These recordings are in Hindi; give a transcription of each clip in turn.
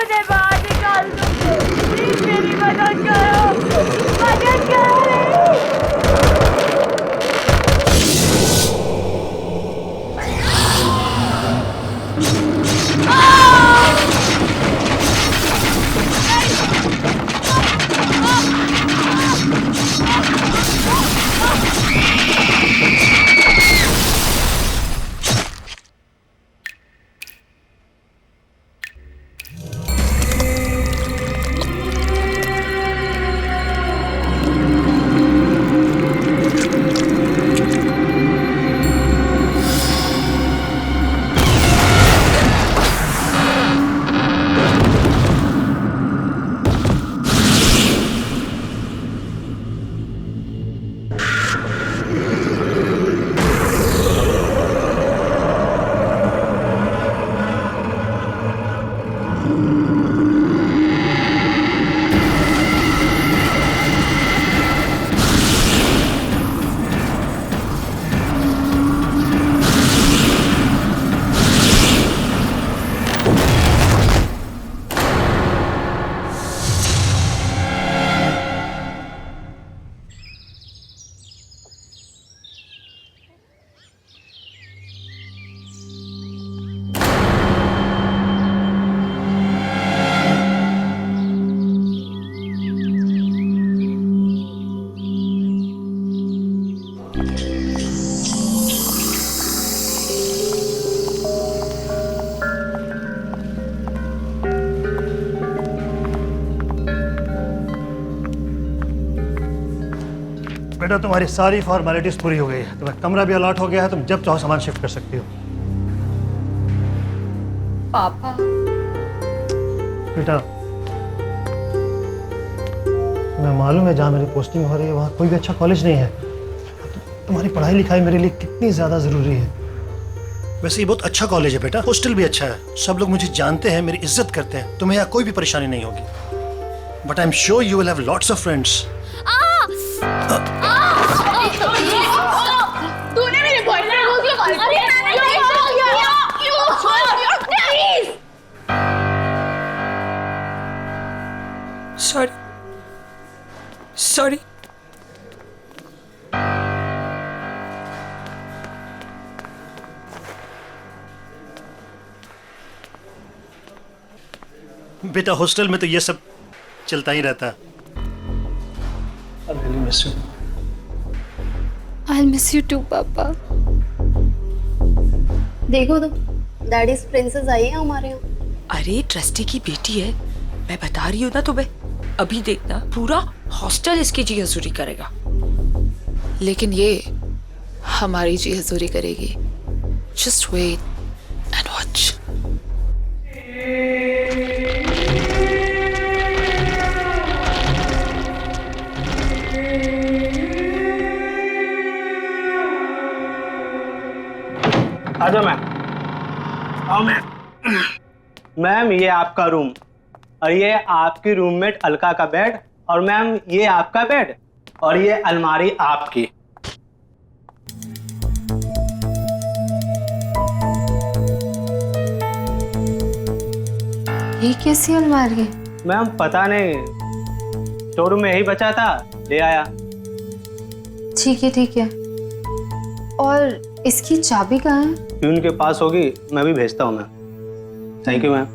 मुझे बाहर निकाल दो, प्लीज मेरी मदद करो, मदद करो। बेटा तुम्हारी सारी फॉर्मेलिटीज पूरी हो गई है, तुम्हें कमरा भी अलॉट हो गया है, तुम जब चाहो सामान शिफ्ट कर सकती हो। पापा बेटा मैं मालूम है जहाँ मेरी पोस्टिंग हो रही है वहाँ कोई भी अच्छा कॉलेज नहीं है, तुम्हारी पढ़ाई लिखाई मेरे लिए कितनी ज़्यादा ज़रूरी है। वैसे ये बहुत अच्छा कॉलेज है बेटा, हॉस्टल भी अच्छा है, सब लोग मुझे जानते हैं, मेरी इज्जत करते हैं, तुम्हें यहाँ कोई भी परेशानी नहीं होगी। But I am sure you will have lots of friends. तूने मेरे बॉयफ्रेंड को क्यों कॉल किया? Sorry sorry. बेटा हॉस्टल में तो ये सब चलता ही रहता है। I'll miss you too, पापा। देखो तो डैडीज प्रिंसेस आई है हमारे यहाँ। अरे ट्रस्टी की बेटी है, मैं बता रही हूँ ना तुम्हें। अभी देखना पूरा हॉस्टल इसकी जी हजूरी करेगा। लेकिन ये हमारी जी हजूरी करेगी। Just wait and watch। आजा मैम। आओ मैम। मैम ये आपका रूम और ये आपकी रूममेट अलका का बेड और मैम ये आपका बेड और ये अलमारी आपकी। ये कैसी अलमारी है? मैम पता नहीं, स्टोर में यही बचा था, ले आया। ठीक है। और इसकी चाबी कहाँ है? प्यून के पास होगी, मैं भी भेजता हूँ ma'am. Thank you ma'am.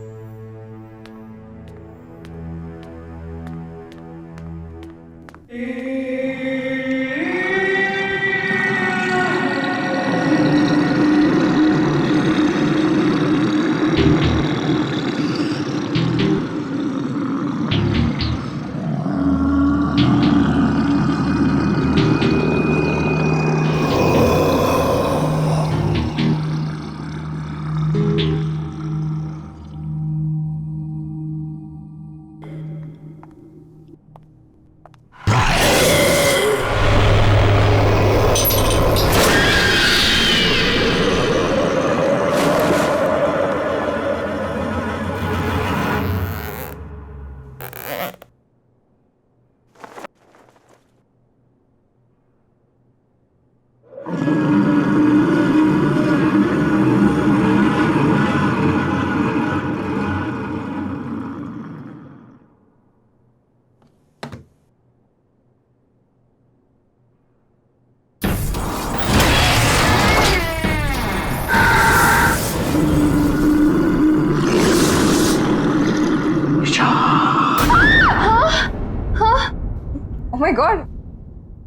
My god,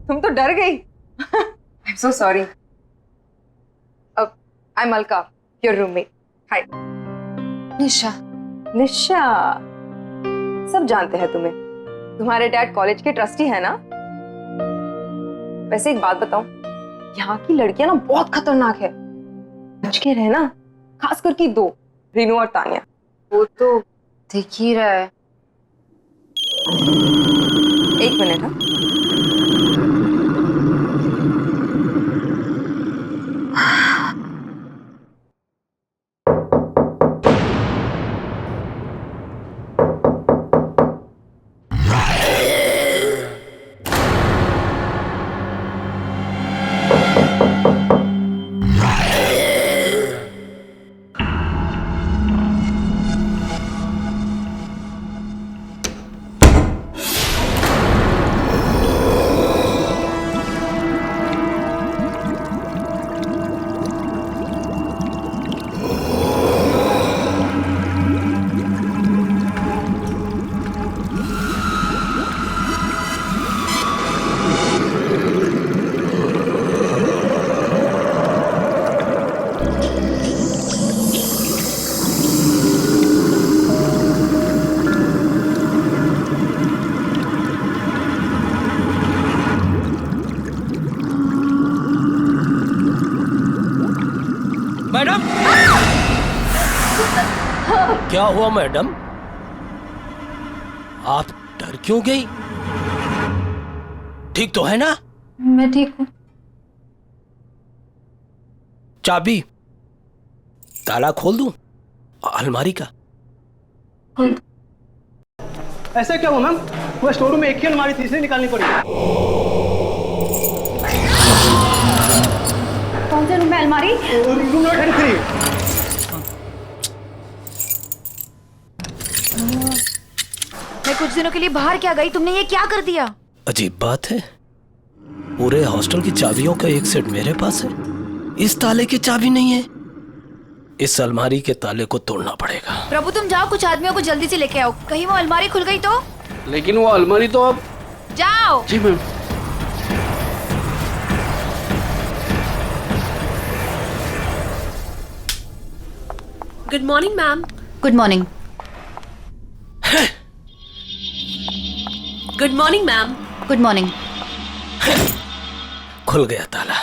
तुम तो डर गई। I am so sorry. I am Alka, your roommate. Hi. Nisha. Nisha, सब जानते हैं तुम्हें। तुम्हारे डैड कॉलेज के ट्रस्टी है ना? वैसे एक बात बताऊं, यहाँ की लड़कियां ना बहुत खतरनाक है, बच के रहना, खास करके दो, रीनू और तानिया। वो तो दिख ही रहा है। एक मिनट। हाँ, मैडम, क्या हुआ मैडम? आप डर क्यों गई? ठीक तो है ना? मैं ठीक हूँ। चाबी, ताला खोल दूं अलमारी का? ऐसा क्या हुआ मैम? वो स्टोर रूम में एक ही अलमारी थी, इसलिए निकालनी पड़ी। कौन से रूम में अलमारी? Room number 33। मैं कुछ दिनों के लिए बाहर क्या गई, तुमने ये क्या कर दिया? अजीब बात है, पूरे हॉस्टल की चाबियों का एक सेट मेरे पास है, इस ताले की चाबी नहीं है। इस अलमारी के ताले को तोड़ना पड़ेगा। प्रभु तुम जाओ, कुछ आदमियों को जल्दी से लेके आओ, कहीं वो अलमारी खुल गई तो। लेकिन वो अलमारी तो अब। जाओ। जी ma'am. Good morning ma'am. Good morning. Good morning ma'am. Good morning. खुल गया ताला।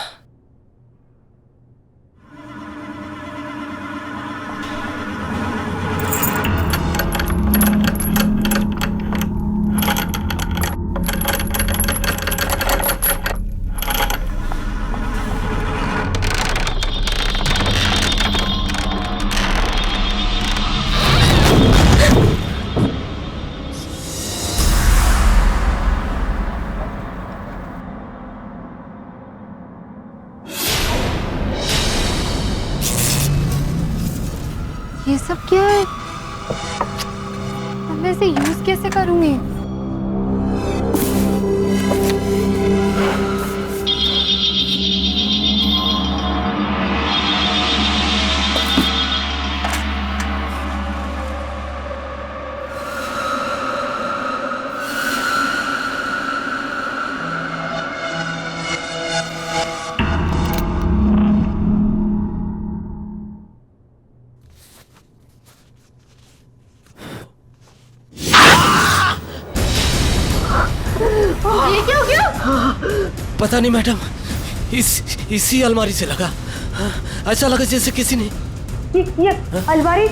ये सब क्या है? मैं इसे यूज कैसे करूंगी? ये क्या हो गया? पता नहीं मैडम, इसी अलमारी से लगा। ऐसा लगा जैसे किसी ने। ये अलमारी,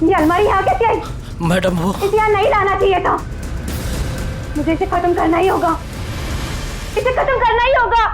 ये अलमारी यहाँ कैसे आई? मैडम वो इसे यहाँ नहीं लाना चाहिए था। मुझे इसे खत्म करना ही होगा, इसे खत्म करना ही होगा।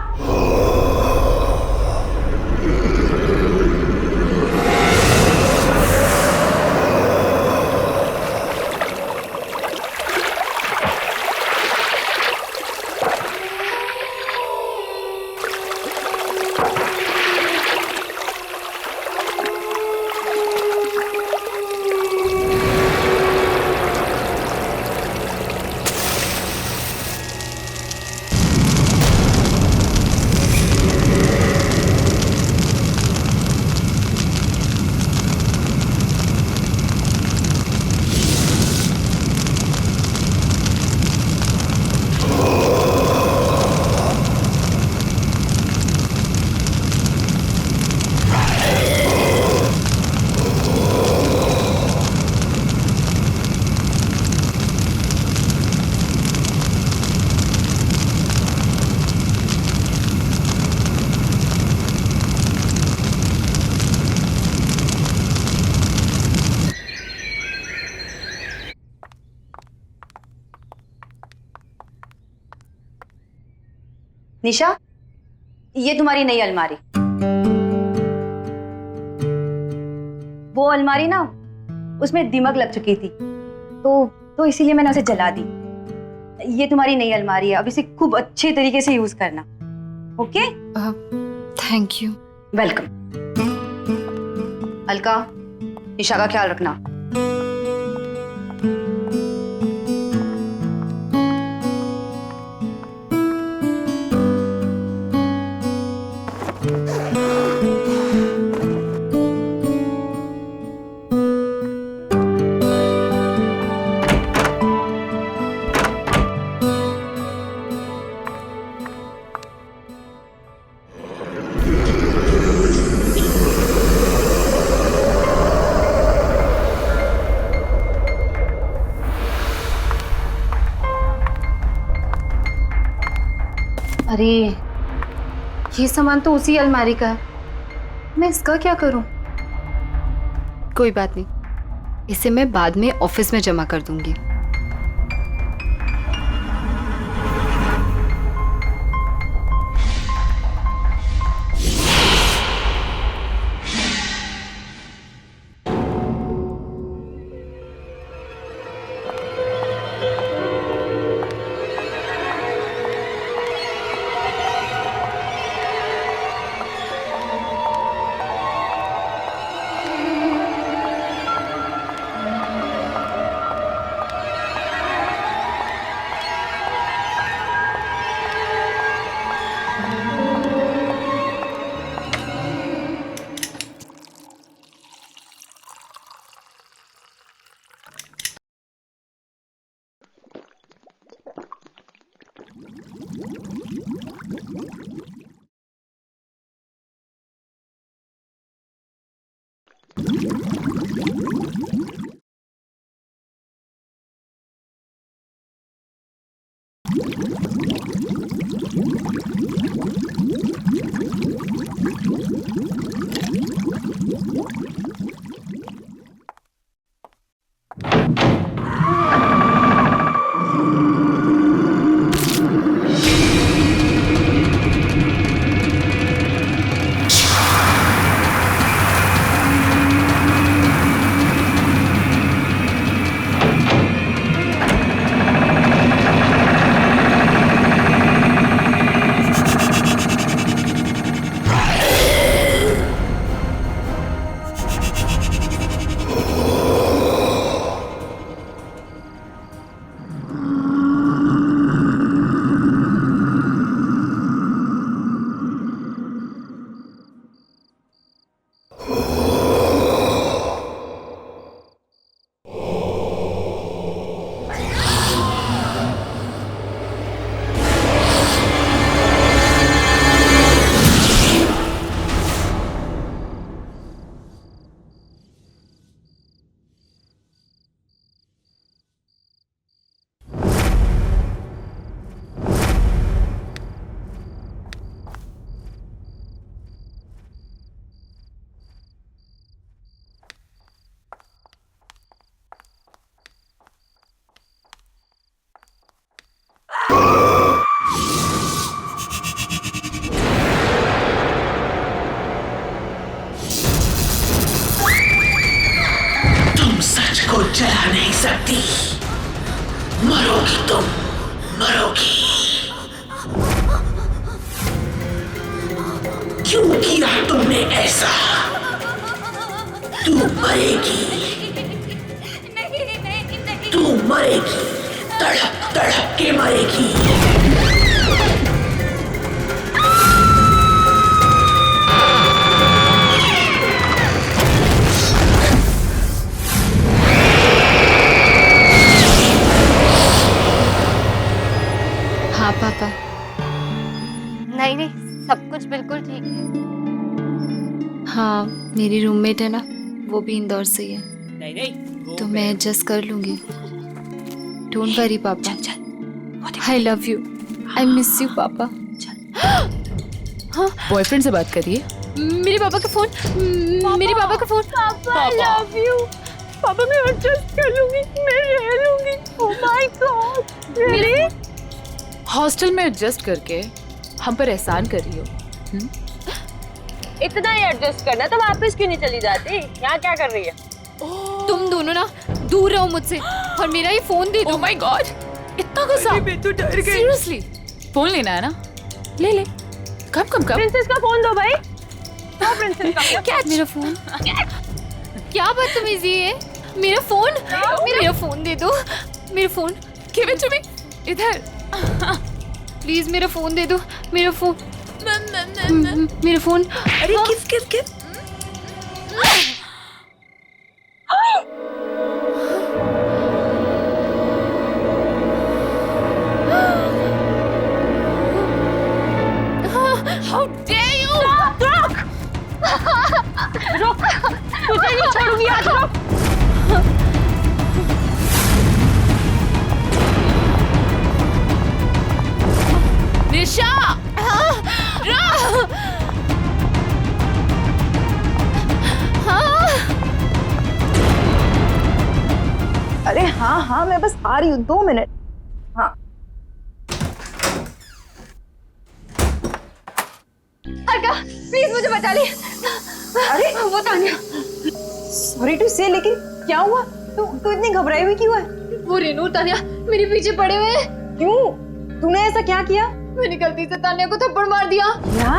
निशा, ये तुम्हारी नई अलमारी। वो अलमारी ना, उसमें दीमक लग चुकी थी, तो इसीलिए मैंने उसे जला दी। ये तुम्हारी नई अलमारी है, अब इसे खूब अच्छे तरीके से यूज करना। Okay? Thank you. Welcome. Alka, Nisha का ख्याल रखना। अरे ये सामान तो उसी अलमारी का है, मैं इसका क्या करूं? कोई बात नहीं, इसे मैं बाद में ऑफिस में जमा कर दूंगी। जला नहीं सकती, मरोगी तुम, मरोगी। क्यों किया तुमने ऐसा? तू मरेगी, तू मरेगी, तड़प तड़प के मरेगी। हाँ पापा। नहीं नहीं, सब कुछ बिल्कुल ठीक है। हाँ, मेरी रूममेट है ना, वो भी इंदौर से ही है, नहीं नहीं, तो मैं एडजस्ट कर लूंगी। डोंट वरी पापा, I love you, I miss you पापा। हाँ, बॉयफ्रेंड से बात करिए। मेरे पापा का फोन, मेरे पापा का फोन। पापा आई लव यू। पापा मैं एडजस्ट कर लूंगी, मैं रह लूंगी। Oh my God, really? Hostel में एडजस्ट करके हम पर एहसान कर रही हो। इतना ही एडजस्ट करना तो वापस क्यों नहीं चली जाती? यहाँ क्या कर रही है? तुम दोनों ना दूर रहो मुझसे और मेरा ये फोन दे दो। ओह माय गॉड, इतना गुस्सा। मैं तो डर गई। सीरियसली, फोन लेना है ना? ले ले। कब कब कब? प्रिंसेस का फोन दो भाई। दो प्रिंसेस का फोन। क्या मेरा फोन? क्या बदतमीजी है? मेरा फोन, मेरा फोन दे दो। मेरा phone give it to me. इधर। प्लीज, मेरा फोन दे दो। मेरा फोन, मेरा फोन। अरे give give give. How dare you? रुक, तुझे नहीं छोड़ूंगी आज। रुक। निशा! अरे हाँ हाँ, मैं बस आ रही हूँ, 2 मिनट। हाँ अलका, प्लीज मुझे बचा ले। अरे वो तान्या। सॉरी टू से, लेकिन क्या हुआ? तू इतनी घबराई हुई क्यों है? वो रेनू तान्या मेरे पीछे पड़े हुए हैं। क्यों? तूने ऐसा क्या किया? मैंने गलती से तान्या को थप्पड़ मार दिया। क्या?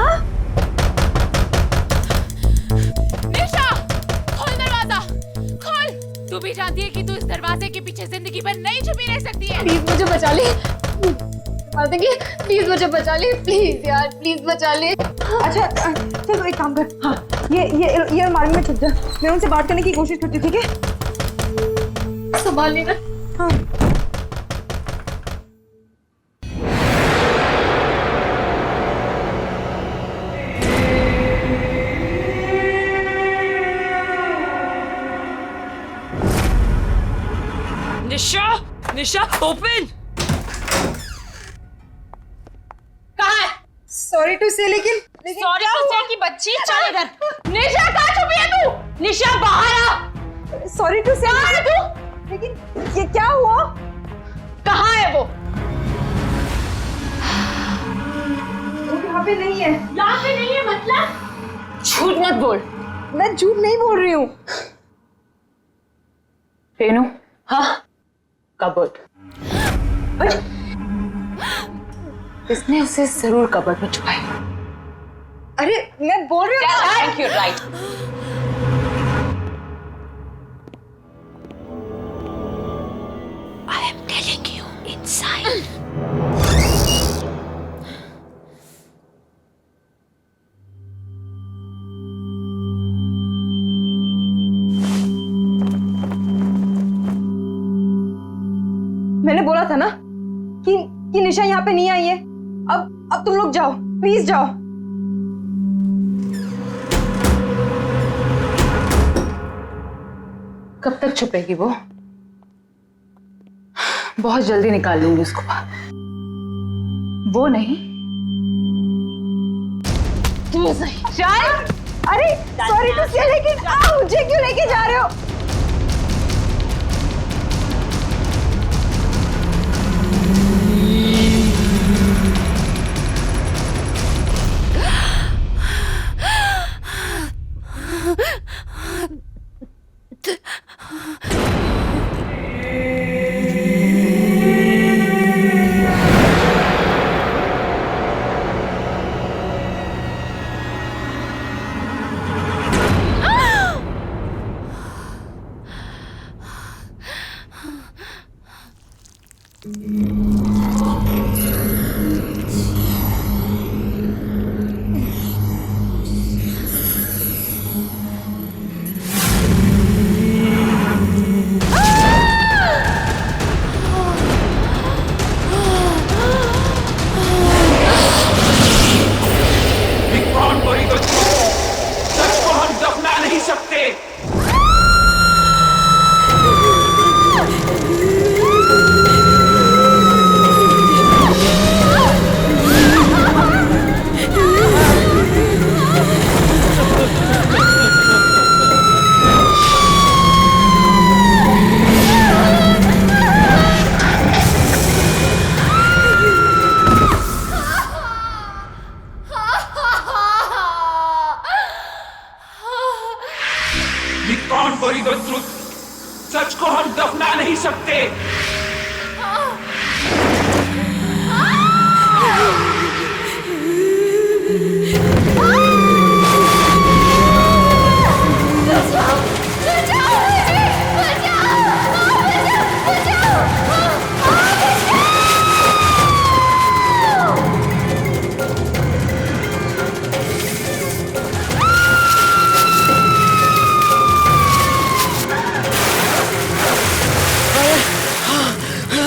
निशा, खोल दरवाजा, खोल। तू भी जानती है कि तू इस दरवाजे के पीछे जिंदगी भर नहीं छुपी रह सकती है। प्लीज मुझे बचा ले। मार देंगे। प्लीज मुझे बचा ले, प्लीज यार, प्लीज बचा ले। अच्छा चल, तो एक काम कर। हाँ, ये अलमारी में छुप जा। मैं उनसे बात करने की कोशिश करती हूँ, ठीक है? संभाल लेना। हाँ। निशा, निशा, ओपन। कहाँ है? सॉरी टू से, लेकिन सॉरी टू से की बच्ची, चल इधर। निशा कहाँ छुपी है तू? निशा बाहर आ। सॉरी टू से, कहाँ है तू? लेकिन ये क्या हुआ? कहाँ है वो? यहाँ पे नहीं है। यहाँ पे नहीं है मतलब? झूठ मत बोल। मैं झूठ नहीं बोल रही हूँ। रेनू, हाँ, कबर्ड। इसने उसे जरूर कबर्ड में छुपाया। अरे मैं बोल रही हूँ। Thank you, right. I am telling you, inside. मैंने बोला था ना कि निशा यहाँ पे नहीं आई है। अब तुम लोग जाओ, प्लीज जाओ। कब तक छुपेगी वो? बहुत जल्दी निकाल लूंगी उसको बाहर। वो नहीं, तू सही। चल। अरे सॉरी टू से, लेकिन मुझे क्यों लेके जा रहे हो? सकते।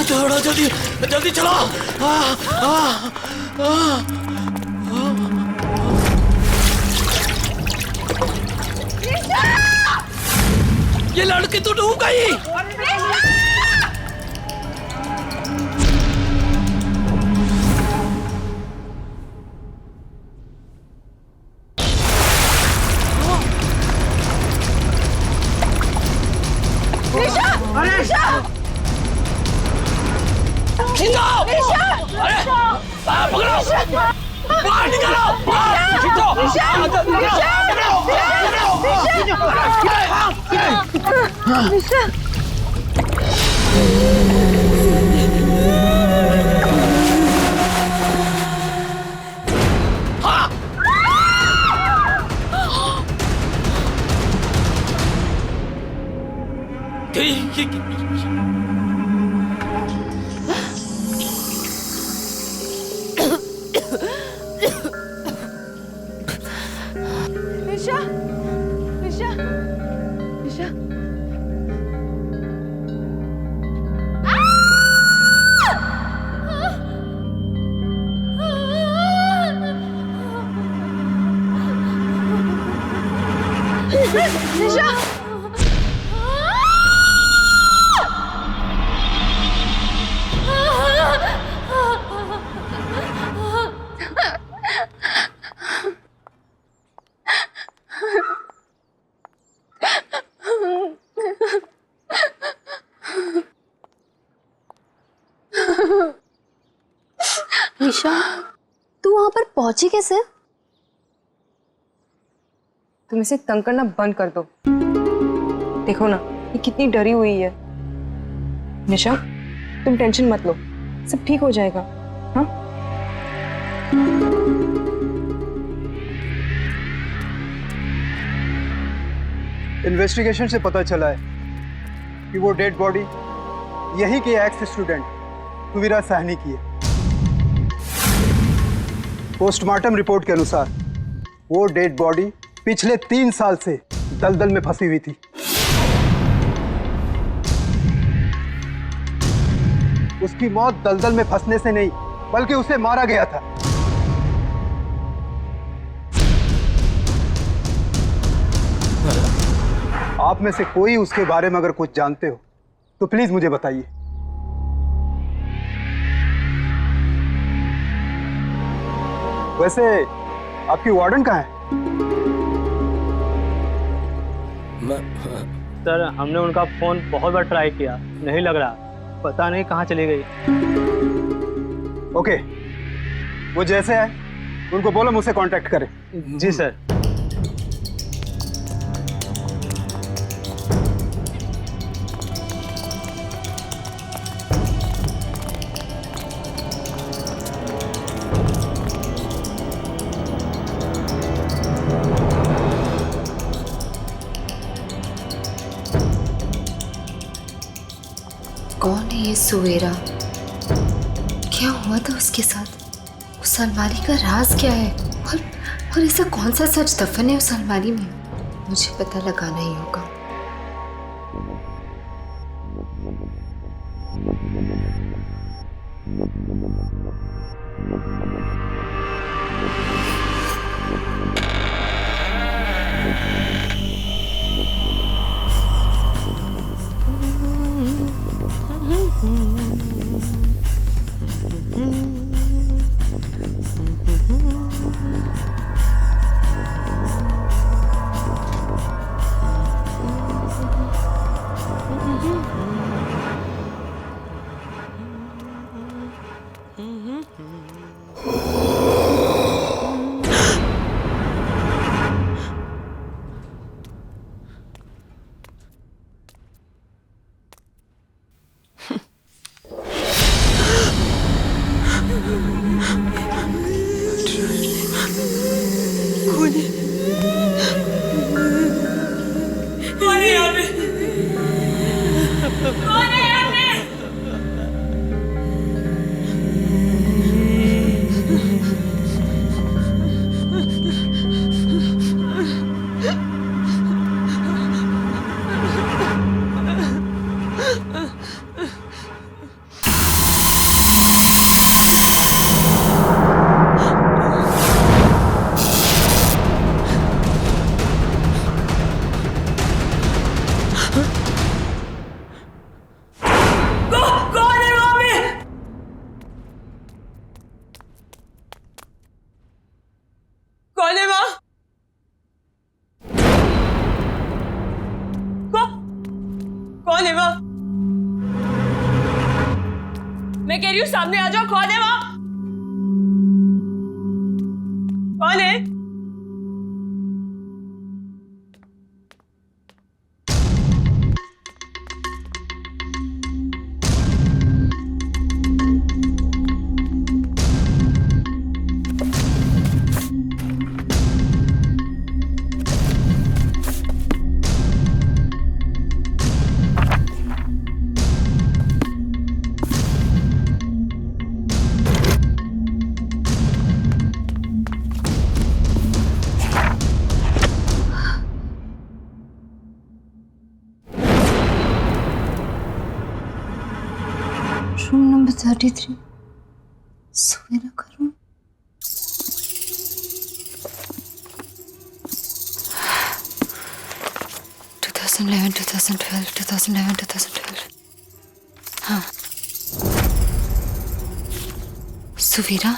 थोड़ा जल्दी जल्दी चलो। ये लड़की तो डूब गई। खींचो! अरे पकड़ो! बाहर निकालो! खींचो! निशा, निशा, निशा। निशा। निशा, तू वहां पर पहुंची कैसे? तुम इसे तंग करना बंद कर दो। देखो ना, ये कितनी डरी हुई है। निशा, तुम टेंशन मत लो, सब ठीक हो जाएगा। हाँ? इन्वेस्टिगेशन से पता चला है कि वो डेड बॉडी यहीं के एक्स स्टूडेंट तुविरा साहनी की है। पोस्टमार्टम रिपोर्ट के अनुसार वो डेड बॉडी पिछले 3 साल से दलदल में फंसी हुई थी। उसकी मौत दलदल में फंसने से नहीं, बल्कि उसे मारा गया था। आप में से कोई उसके बारे में अगर कुछ जानते हो तो प्लीज मुझे बताइए। वैसे आपकी वार्डन कहाँ है? सर, हमने उनका फोन बहुत बार ट्राई किया, नहीं लग रहा, पता नहीं कहाँ चली गई। ओके, वो जैसे है उनको बोलो मुझसे कांटेक्ट करें। जी सर। कौन है ये सुवेरा? क्या हुआ था उसके साथ? उस अलमारी का राज क्या है? और ऐसा कौन सा सच दफन है उस अलमारी में? मुझे पता लगाना ही होगा। कौन है यहाँ पे? कौन है यहाँ पे? कौन है वहाँ पे? कौन है वहाँ? कौन है वहाँ? मैं कह रही हूँ सामने आ जाओ। कौन है वहाँ? कौन है? रूम नंबर 33 सवेरा का रूम। हाँ, सुवीरा।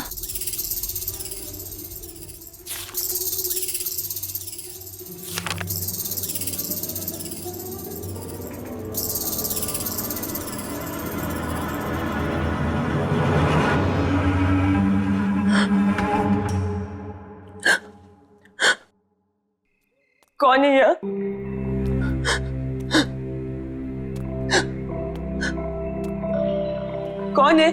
कौन है यहाँ? कौन है?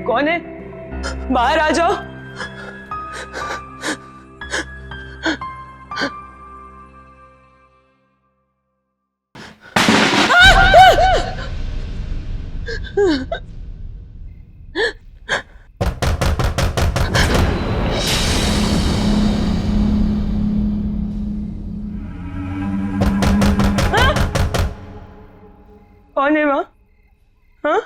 कौन है? बाहर आ जाओ। कौन है वहाँ? हाँ?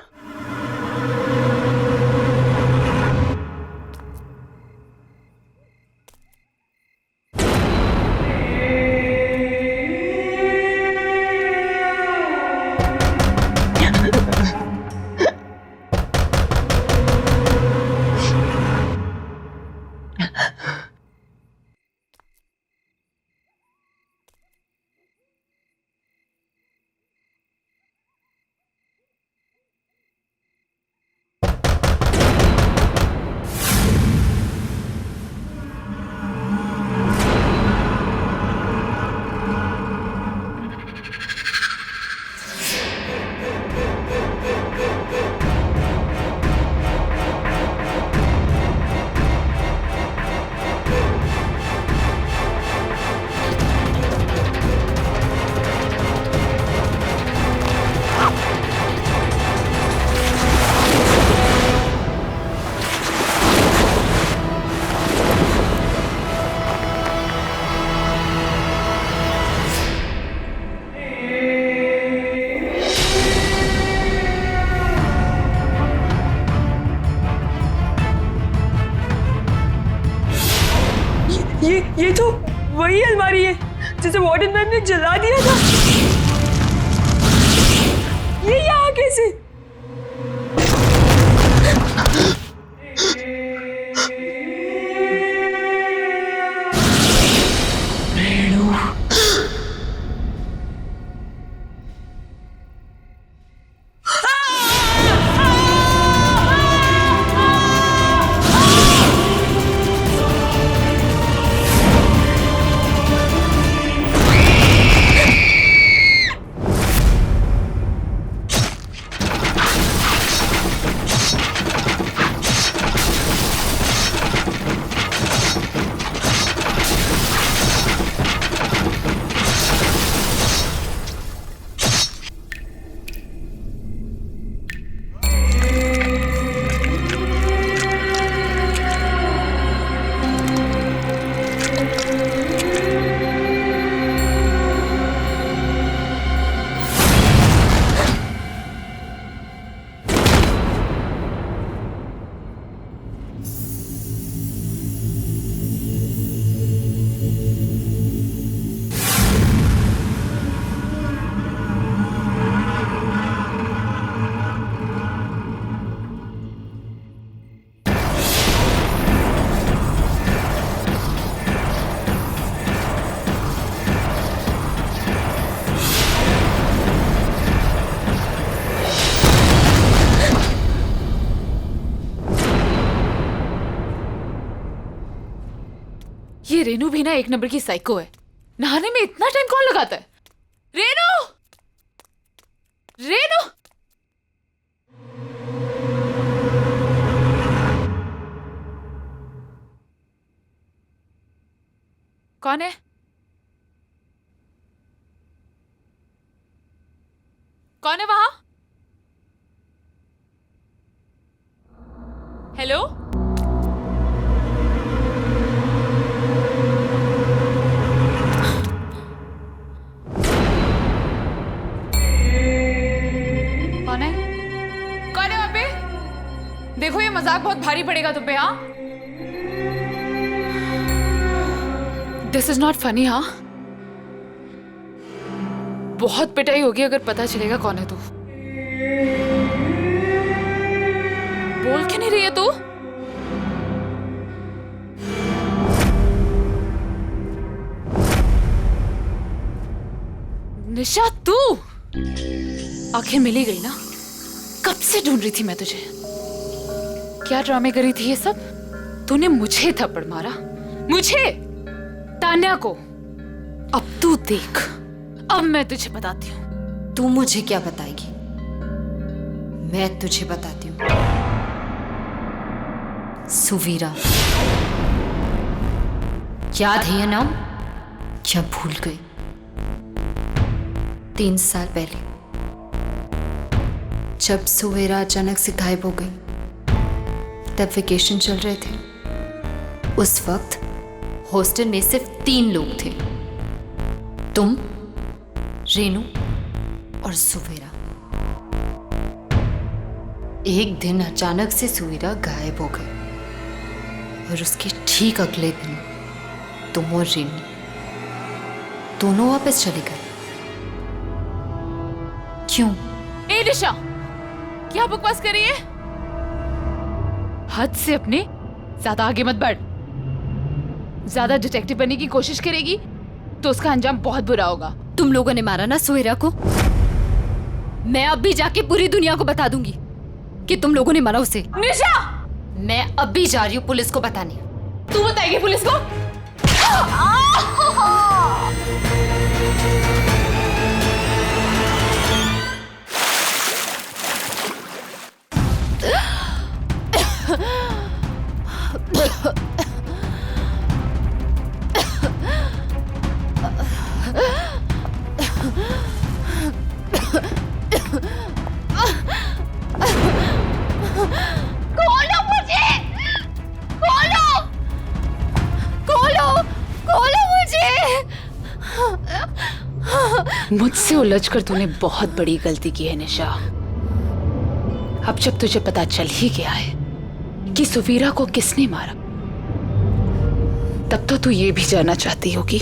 ये तो वही अलमारी है जिसे वार्डन मैम ने जला दिया था। ये यहाँ कैसे? ये रेनू भी ना एक नंबर की साइको है। नहाने में इतना टाइम कौन लगाता है? रेनू, रेनू, कौन है? कौन है वहां? हेलो, कौन है? कौन है वहां पे? देखो ये मजाक बहुत भारी पड़ेगा तुम पे। हाँ, दिस इज नॉट फनी। हाँ, बहुत पिटाई होगी अगर पता चलेगा कौन है तू। बोल क्यों नहीं रही है तू? निशा, तू आखिर मिली गई ना? कब से ढूंढ रही थी मैं तुझे। क्या ड्रामे करी थी ये सब? तूने मुझे थप्पड़ मारा, मुझे, तान्या को। अब तू देख, अब मैं तुझे बताती हूँ। तू मुझे क्या बताएगी? मैं तुझे बताती हूँ। सुवीरा, याद है ये नाम? क्या भूल गई? 3 साल पहले जब सुवीरा अचानक से गायब हो गई, तब वेकेशन चल रहे थे। उस वक्त हॉस्टल में सिर्फ 3 लोग थे, तुम, रेनू और सुवीरा। एक दिन अचानक से सुवीरा गायब हो गए और उसके ठीक अगले दिन तुम और रेनू दोनों वापस चले गए। क्यों? ए निशा, क्या बकवास कर रही है? हद से अपने ज्यादा आगे मत बढ़। ज्यादा डिटेक्टिव बनने की कोशिश करेगी तो उसका अंजाम बहुत बुरा होगा। तुम लोगों ने मारा ना सुवीरा को? मैं अब भी जाके पूरी दुनिया को बता दूंगी कि तुम लोगों ने मारा उसे। निशा, मैं अब भी जा रही हूँ पुलिस को बताने। तू बताएगी पुलिस को? खोलो मुझे! खोलो! खोलो! खोलो मुझे! मुझसे उलझकर तूने बहुत बड़ी गलती की है निशा। अब जब तुझे पता चल ही गया है कि सुवीरा को किसने मारा, तब तो तू ये भी जानना चाहती होगी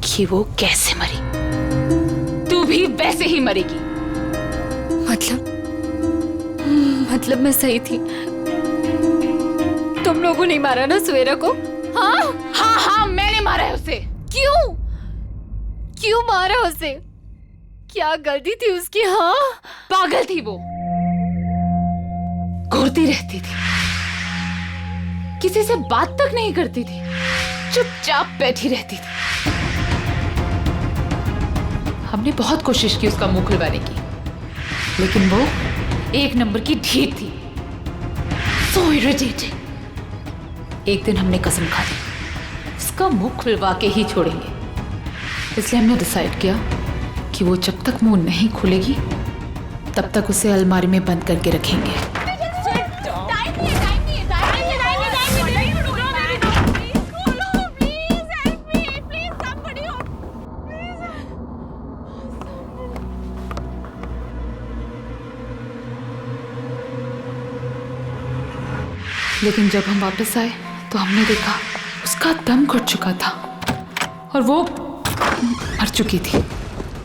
कि वो कैसे मरी। तू भी वैसे ही मरेगी। मतलब मैं सही थी? तुम लोगों ने मारा ना सुवीरा को? हाँ हाँ हाँ, मैंने मारा है उसे। क्यों? क्यों मारा उसे? क्या गलती थी उसकी? हाँ, पागल थी वो, घूरती रहती थी, किसी से बात तक नहीं करती थी, चुपचाप बैठी रहती थी। हमने बहुत कोशिश की उसका मुंह खुलवाने की, लेकिन वो एक नंबर की ढीठ थी। So irritating। एक दिन हमने कसम खा ली उसका मुंह खुलवा के ही छोड़ेंगे। इसलिए हमने डिसाइड किया कि वो जब तक मुंह नहीं खुलेगी तब तक उसे अलमारी में बंद करके रखेंगे। लेकिन जब हम वापस आए तो हमने देखा उसका दम घुट चुका था और वो मर चुकी थी।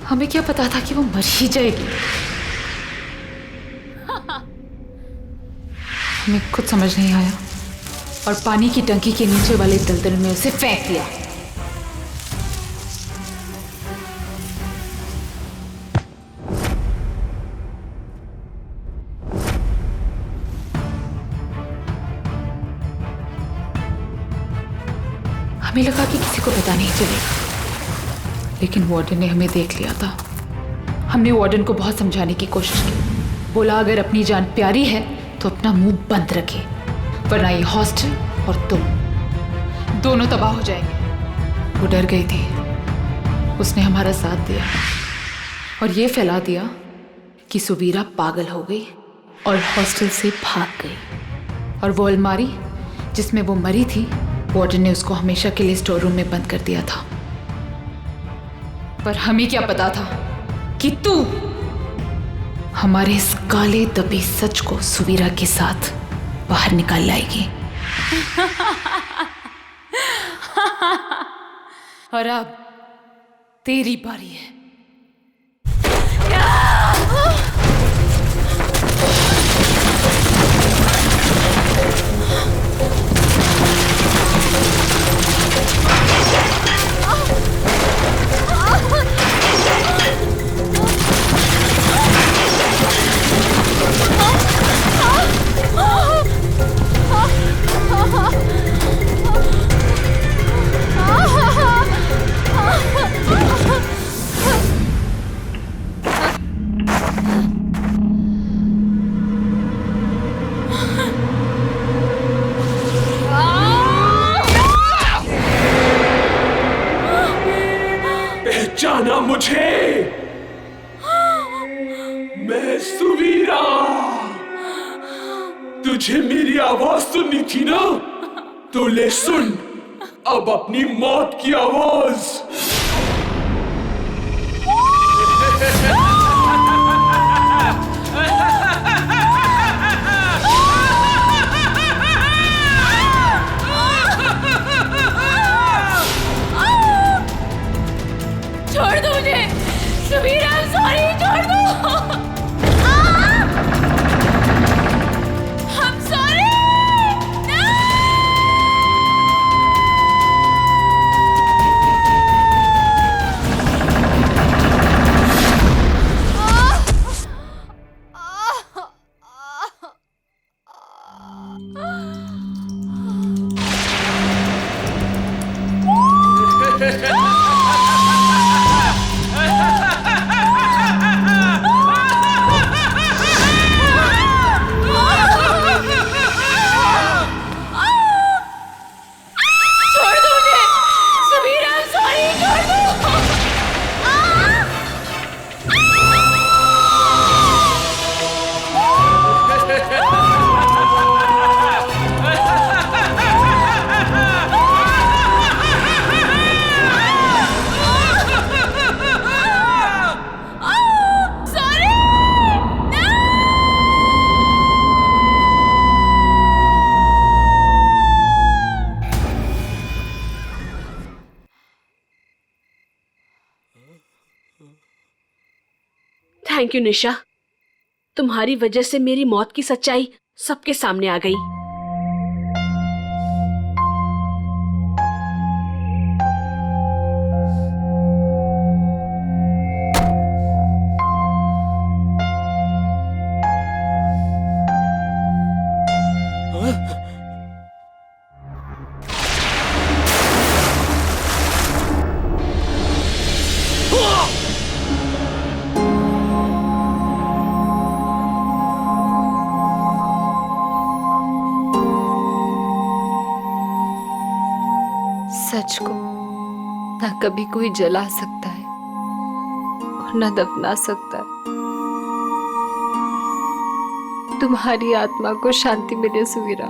हमें क्या पता था कि वो मर ही जाएगी। हमें कुछ समझ नहीं आया और पानी की टंकी के नीचे वाले दलदल में उसे फेंक दिया। हमें लगा कि किसी को पता नहीं चलेगा, लेकिन वार्डन ने हमें देख लिया था। हमने वार्डन को बहुत समझाने की कोशिश की। बोला अगर अपनी जान प्यारी है तो अपना मुंह बंद रखे, वरना ये हॉस्टल और तुम दोनों तबाह हो जाएंगे। वो डर गई थी, उसने हमारा साथ दिया और ये फैला दिया कि सुवीरा पागल हो गई और हॉस्टल से भाग गई। और वो अलमारी जिसमें वो मरी थी, वार्डन ने उसको हमेशा के लिए स्टोर रूम में बंद कर दिया था। पर हमें क्या पता था कि तू हमारे इस काले दबे सच को सुवीरा के साथ बाहर निकाल लाएगी। और अब तेरी बारी है। पहचाना मुझे? मैं सुवीरा। तुझे मेरी आवाज सुननी थी ना, तो ले सुन अब अपनी मौत की आवाज। छोड़ दो मुझे सुवीरा, सॉरी, छोड़ दो। I'm sorry। थैंक यू निशा, तुम्हारी वजह से मेरी मौत की सच्चाई सबके सामने आ गई। सच को ना कभी कोई जला सकता है और ना दफना सकता है। तुम्हारी आत्मा को शांति मिले सुवीरा।